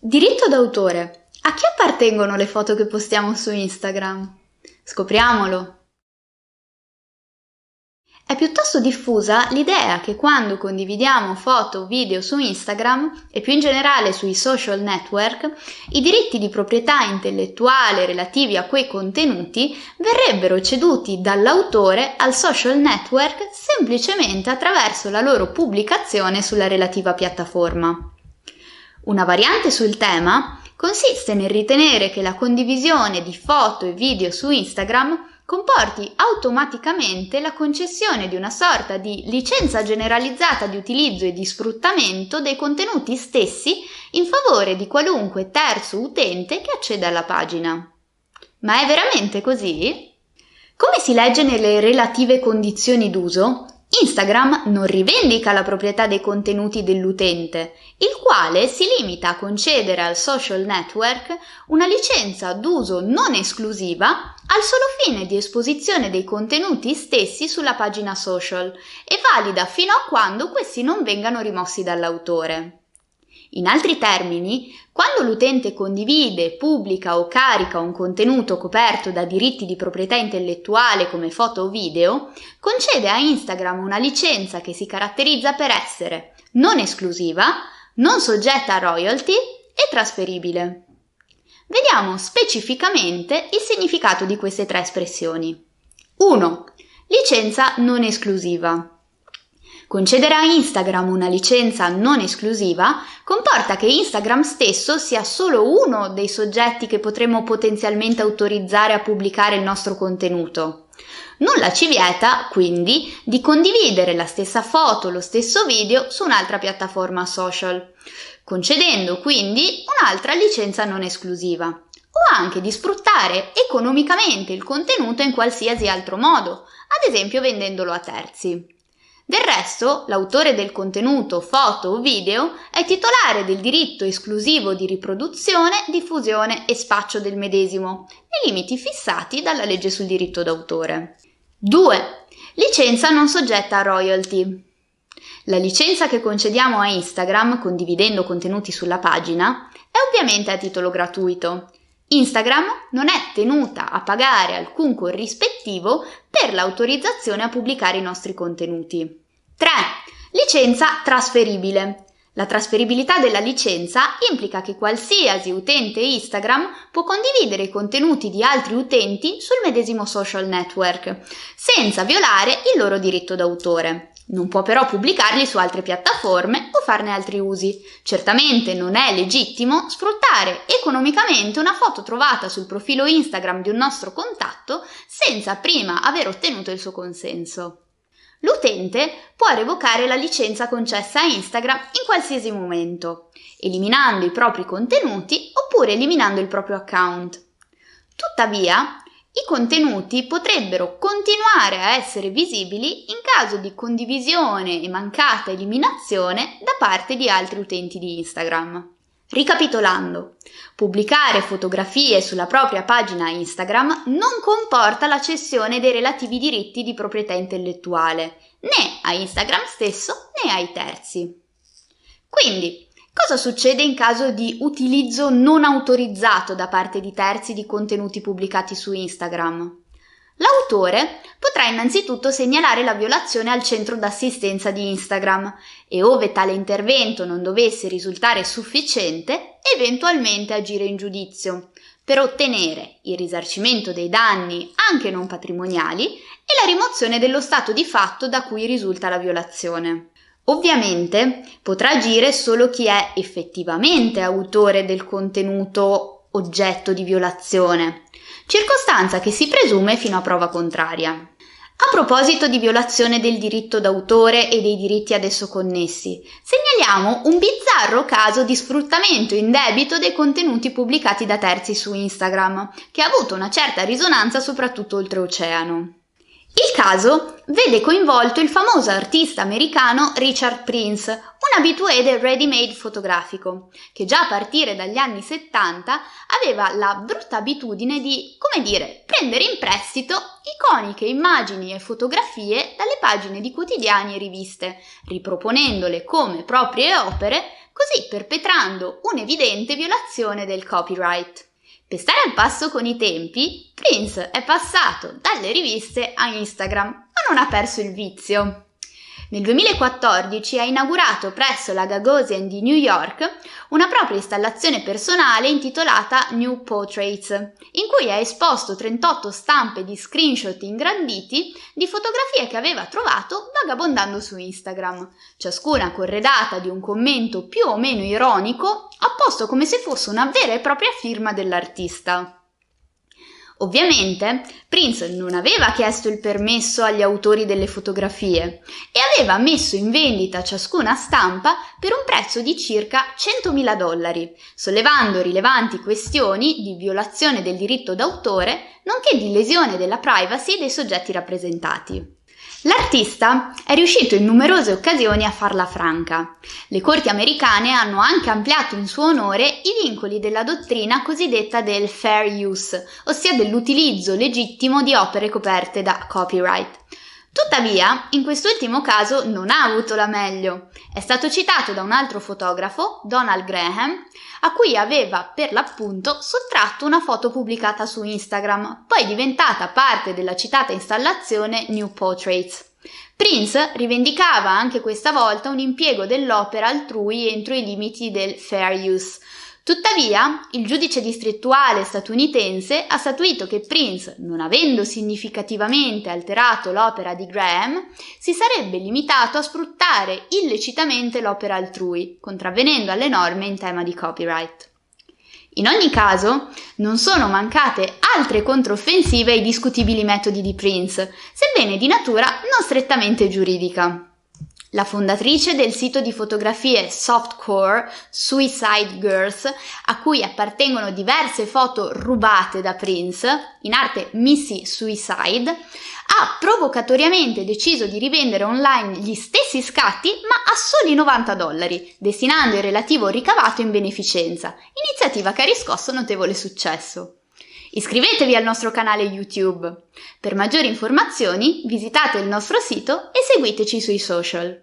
Diritto d'autore. A chi appartengono le foto che postiamo su Instagram? Scopriamolo! È piuttosto diffusa l'idea che quando condividiamo foto o video su Instagram e più in generale sui social network, i diritti di proprietà intellettuale relativi a quei contenuti verrebbero ceduti dall'autore al social network semplicemente attraverso la loro pubblicazione sulla relativa piattaforma. Una variante sul tema consiste nel ritenere che la condivisione di foto e video su Instagram comporti automaticamente la concessione di una sorta di licenza generalizzata di utilizzo e di sfruttamento dei contenuti stessi in favore di qualunque terzo utente che acceda alla pagina. Ma è veramente così? Come si legge nelle relative condizioni d'uso, Instagram non rivendica la proprietà dei contenuti dell'utente, il quale si limita a concedere al social network una licenza d'uso non esclusiva al solo fine di esposizione dei contenuti stessi sulla pagina social e valida fino a quando questi non vengano rimossi dall'autore. In altri termini, quando l'utente condivide, pubblica o carica un contenuto coperto da diritti di proprietà intellettuale come foto o video, concede a Instagram una licenza che si caratterizza per essere non esclusiva, non soggetta a royalty e trasferibile. Vediamo specificamente il significato di queste tre espressioni. 1. Licenza non esclusiva. Concedere a Instagram una licenza non esclusiva comporta che Instagram stesso sia solo uno dei soggetti che potremmo potenzialmente autorizzare a pubblicare il nostro contenuto. Nulla ci vieta, quindi, di condividere la stessa foto o lo stesso video su un'altra piattaforma social, concedendo quindi un'altra licenza non esclusiva, o anche di sfruttare economicamente il contenuto in qualsiasi altro modo, ad esempio vendendolo a terzi. Del resto, l'autore del contenuto, foto o video, è titolare del diritto esclusivo di riproduzione, diffusione e spaccio del medesimo, nei limiti fissati dalla legge sul diritto d'autore. 2. Licenza non soggetta a royalty. La licenza che concediamo a Instagram, condividendo contenuti sulla pagina, è ovviamente a titolo gratuito. Instagram non è tenuta a pagare alcun corrispettivo per l'autorizzazione a pubblicare i nostri contenuti. 3. Licenza trasferibile. La trasferibilità della licenza implica che qualsiasi utente Instagram può condividere i contenuti di altri utenti sul medesimo social network, senza violare il loro diritto d'autore. Non può però pubblicarli su altre piattaforme o farne altri usi. Certamente non è legittimo sfruttare economicamente una foto trovata sul profilo Instagram di un nostro contatto senza prima aver ottenuto il suo consenso. L'utente può revocare la licenza concessa a Instagram in qualsiasi momento, eliminando i propri contenuti oppure eliminando il proprio account. Tuttavia, i contenuti potrebbero continuare a essere visibili in caso di condivisione e mancata eliminazione da parte di altri utenti di Instagram. Ricapitolando, pubblicare fotografie sulla propria pagina Instagram non comporta la cessione dei relativi diritti di proprietà intellettuale, né a Instagram stesso né ai terzi. Quindi, cosa succede in caso di utilizzo non autorizzato da parte di terzi di contenuti pubblicati su Instagram? L'autore potrà innanzitutto segnalare la violazione al centro d'assistenza di Instagram e, ove tale intervento non dovesse risultare sufficiente, eventualmente agire in giudizio per ottenere il risarcimento dei danni anche non patrimoniali e la rimozione dello stato di fatto da cui risulta la violazione. Ovviamente potrà agire solo chi è effettivamente autore del contenuto oggetto di violazione, circostanza che si presume fino a prova contraria. A proposito di violazione del diritto d'autore e dei diritti ad esso connessi, segnaliamo un bizzarro caso di sfruttamento indebito dei contenuti pubblicati da terzi su Instagram, che ha avuto una certa risonanza soprattutto oltreoceano. Il caso vede coinvolto il famoso artista americano Richard Prince, un habitué del ready-made fotografico, che già a partire dagli anni 70 aveva la brutta abitudine di, prendere in prestito iconiche immagini e fotografie dalle pagine di quotidiani e riviste, riproponendole come proprie opere così perpetrando un'evidente violazione del copyright. Per stare al passo con i tempi, Prince è passato dalle riviste a Instagram, ma non ha perso il vizio. Nel 2014 ha inaugurato presso la Gagosian di New York una propria installazione personale intitolata New Portraits, in cui ha esposto 38 stampe di screenshot ingranditi di fotografie che aveva trovato vagabondando su Instagram, ciascuna corredata di un commento più o meno ironico, apposto come se fosse una vera e propria firma dell'artista. Ovviamente, Prince non aveva chiesto il permesso agli autori delle fotografie e aveva messo in vendita ciascuna stampa per un prezzo di circa $100.000, sollevando rilevanti questioni di violazione del diritto d'autore, nonché di lesione della privacy dei soggetti rappresentati. L'artista è riuscito in numerose occasioni a farla franca. Le corti americane hanno anche ampliato in suo onore i vincoli della dottrina cosiddetta del fair use, ossia dell'utilizzo legittimo di opere coperte da copyright. Tuttavia, in quest'ultimo caso non ha avuto la meglio. È stato citato da un altro fotografo, Donald Graham, a cui aveva per l'appunto sottratto una foto pubblicata su Instagram, poi diventata parte della citata installazione New Portraits. Prince rivendicava anche questa volta un impiego dell'opera altrui entro i limiti del fair use. Tuttavia, il giudice distrettuale statunitense ha statuito che Prince, non avendo significativamente alterato l'opera di Graham, si sarebbe limitato a sfruttare illecitamente l'opera altrui, contravvenendo alle norme in tema di copyright. In ogni caso, non sono mancate altre controffensive ai discutibili metodi di Prince, sebbene di natura non strettamente giuridica. La fondatrice del sito di fotografie softcore Suicide Girls, a cui appartengono diverse foto rubate da Prince, in arte Missy Suicide, ha provocatoriamente deciso di rivendere online gli stessi scatti ma a soli $90, destinando il relativo ricavato in beneficenza, iniziativa che ha riscosso notevole successo. Iscrivetevi al nostro canale YouTube. Per maggiori informazioni visitate il nostro sito e seguiteci sui social.